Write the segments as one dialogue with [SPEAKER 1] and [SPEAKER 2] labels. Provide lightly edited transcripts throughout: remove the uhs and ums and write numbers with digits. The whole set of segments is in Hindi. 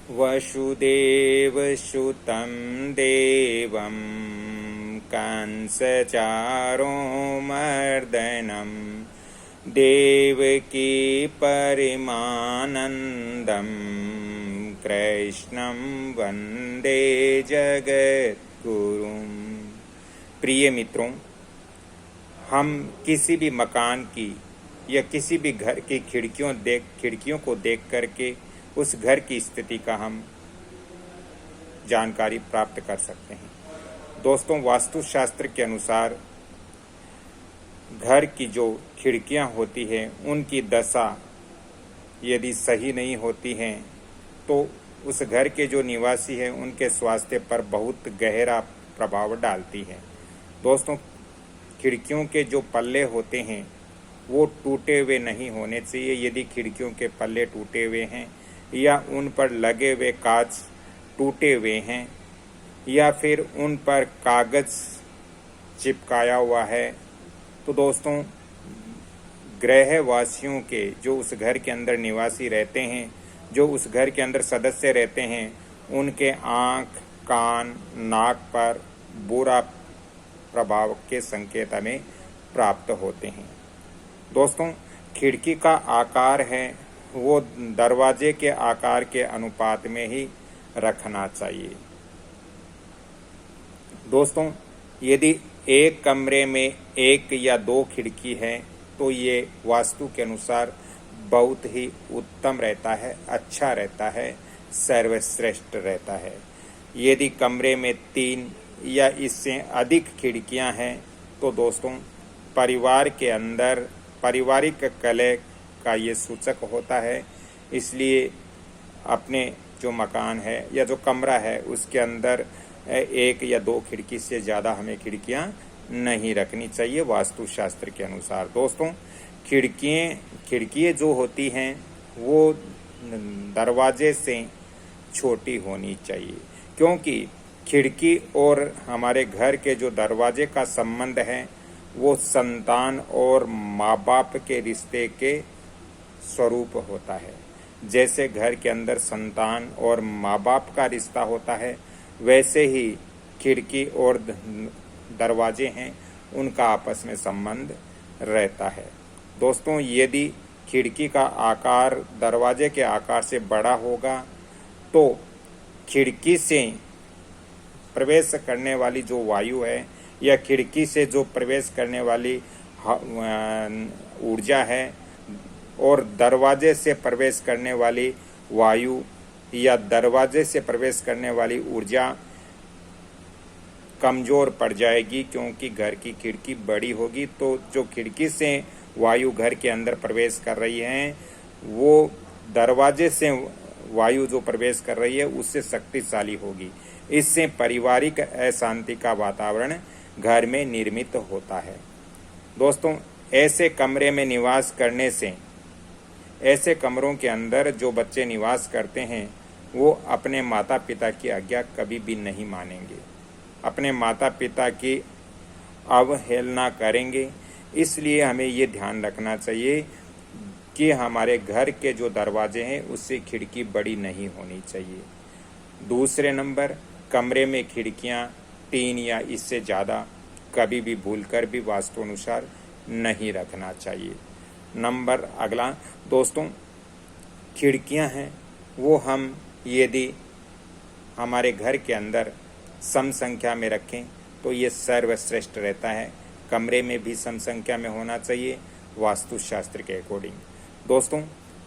[SPEAKER 1] वसुदेवसुतं देवं कंसचारोमर्दनं देवकी परमानन्दं कृष्णं वन्दे जगद्गुरुं। प्रिय मित्रों, हम किसी भी मकान की या किसी भी घर की खिड़कियों को देख करके उस घर की स्थिति का हम जानकारी प्राप्त कर सकते हैं। दोस्तों, वास्तुशास्त्र के अनुसार घर की जो खिड़कियां होती हैं उनकी दशा यदि सही नहीं होती हैं तो उस घर के जो निवासी हैं उनके स्वास्थ्य पर बहुत गहरा प्रभाव डालती है। दोस्तों, खिड़कियों के जो पल्ले होते हैं वो टूटे हुए नहीं होने चाहिए। यदि खिड़कियों के पल्ले टूटे हुए हैं या उन पर लगे हुए कांच टूटे हुए हैं या फिर उन पर कागज चिपकाया हुआ है तो दोस्तों, गृहवासियों के जो उस घर के अंदर निवासी रहते हैं, जो उस घर के अंदर सदस्य रहते हैं, उनके आँख, कान, नाक पर बुरा प्रभाव के संकेत हमें प्राप्त होते हैं। दोस्तों, खिड़की का आकार है वो दरवाजे के आकार के अनुपात में ही रखना चाहिए। दोस्तों, यदि एक कमरे में एक या दो खिड़की है तो ये वास्तु के अनुसार बहुत ही उत्तम रहता है, अच्छा रहता है, सर्वश्रेष्ठ रहता है। यदि कमरे में 3 या इससे अधिक खिड़कियां हैं तो दोस्तों, परिवार के अंदर पारिवारिक कलह का ये सूचक होता है। इसलिए अपने जो मकान है या जो कमरा है उसके अंदर 1 या 2 खिड़की से ज़्यादा हमें खिड़कियां नहीं रखनी चाहिए वास्तुशास्त्र के अनुसार। दोस्तों, खिड़कियाँ जो होती हैं वो दरवाजे से छोटी होनी चाहिए, क्योंकि खिड़की और हमारे घर के जो दरवाजे का संबंध है वो संतान और माँ बाप के रिश्ते के स्वरूप होता है। जैसे घर के अंदर संतान और माँ बाप का रिश्ता होता है, वैसे ही खिड़की और दरवाजे हैं उनका आपस में संबंध रहता है। दोस्तों, यदि खिड़की का आकार दरवाजे के आकार से बड़ा होगा तो खिड़की से प्रवेश करने वाली जो वायु है या खिड़की से जो प्रवेश करने वाली ऊर्जा है और दरवाजे से प्रवेश करने वाली वायु या दरवाजे से प्रवेश करने वाली ऊर्जा कमजोर पड़ जाएगी, क्योंकि घर की खिड़की बड़ी होगी तो जो खिड़की से वायु घर के अंदर प्रवेश कर रही है वो दरवाजे से वायु जो प्रवेश कर रही है उससे शक्तिशाली होगी। इससे पारिवारिक अशांति का वातावरण घर में निर्मित होता है। दोस्तों, ऐसे कमरे में निवास करने से, ऐसे कमरों के अंदर जो बच्चे निवास करते हैं वो अपने माता पिता की आज्ञा कभी भी नहीं मानेंगे, अपने माता पिता की अवहेलना करेंगे। इसलिए हमें ये ध्यान रखना चाहिए कि हमारे घर के जो दरवाजे हैं उससे खिड़की बड़ी नहीं होनी चाहिए। दूसरे नंबर, कमरे में खिड़कियां 3 या इससे ज़्यादा कभी भी भूलकर भी वास्तु अनुसार नहीं रखना चाहिए। नंबर अगला, दोस्तों, खिड़कियां हैं वो हम यदि हमारे घर के अंदर सम संख्या में रखें तो ये सर्वश्रेष्ठ रहता है। कमरे में भी सम संख्या में होना चाहिए वास्तुशास्त्र के अकॉर्डिंग। दोस्तों,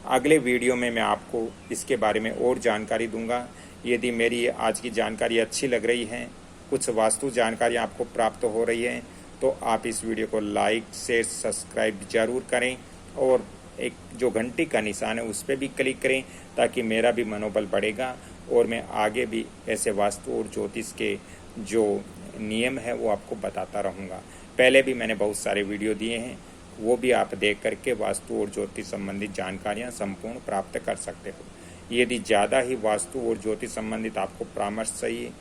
[SPEAKER 1] अगले वीडियो में मैं आपको इसके बारे में और जानकारी दूंगा। यदि मेरी आज की जानकारी अच्छी लग रही है, कुछ वास्तु जानकारी आपको प्राप्त हो रही है, तो आप इस वीडियो को लाइक, शेयर, सब्सक्राइब जरूर करें और एक जो घंटी का निशान है उस पर भी क्लिक करें ताकि मेरा भी मनोबल बढ़ेगा और मैं आगे भी ऐसे वास्तु और ज्योतिष के जो नियम है वो आपको बताता रहूँगा। पहले भी मैंने बहुत सारे वीडियो दिए हैं, वो भी आप देख करके वास्तु और ज्योतिष संबंधित जानकारियाँ संपूर्ण प्राप्त कर सकते हो। यदि ज़्यादा ही वास्तु और ज्योतिष संबंधित आपको परामर्श चाहिए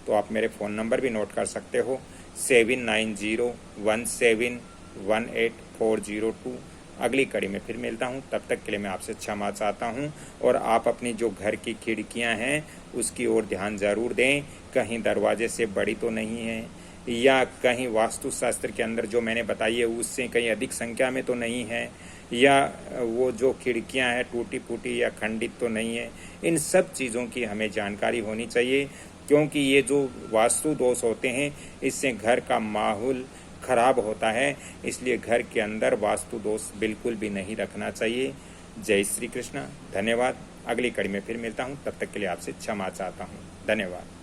[SPEAKER 1] तो आप मेरे फ़ोन नंबर भी नोट कर सकते हो 7901718402। अगली कड़ी में फिर मिलता हूँ, तब तक के लिए मैं आपसे क्षमा चाहता हूँ। और आप अपनी जो घर की खिड़कियाँ हैं उसकी ओर ध्यान ज़रूर दें, कहीं दरवाजे से बड़ी तो नहीं है, या कहीं वास्तुशास्त्र के अंदर जो मैंने बताई है उससे कहीं अधिक संख्या में तो नहीं है, या वो जो खिड़कियां हैं टूटी फूटी या खंडित तो नहीं है। इन सब चीज़ों की हमें जानकारी होनी चाहिए, क्योंकि ये जो वास्तु दोष होते हैं इससे घर का माहौल खराब होता है। इसलिए घर के अंदर वास्तु दोष बिल्कुल भी नहीं रखना चाहिए। जय श्री कृष्ण, धन्यवाद। अगली कड़ी में फिर मिलता हूँ, तब तक के लिए आपसे क्षमा चाहता हूँ। धन्यवाद।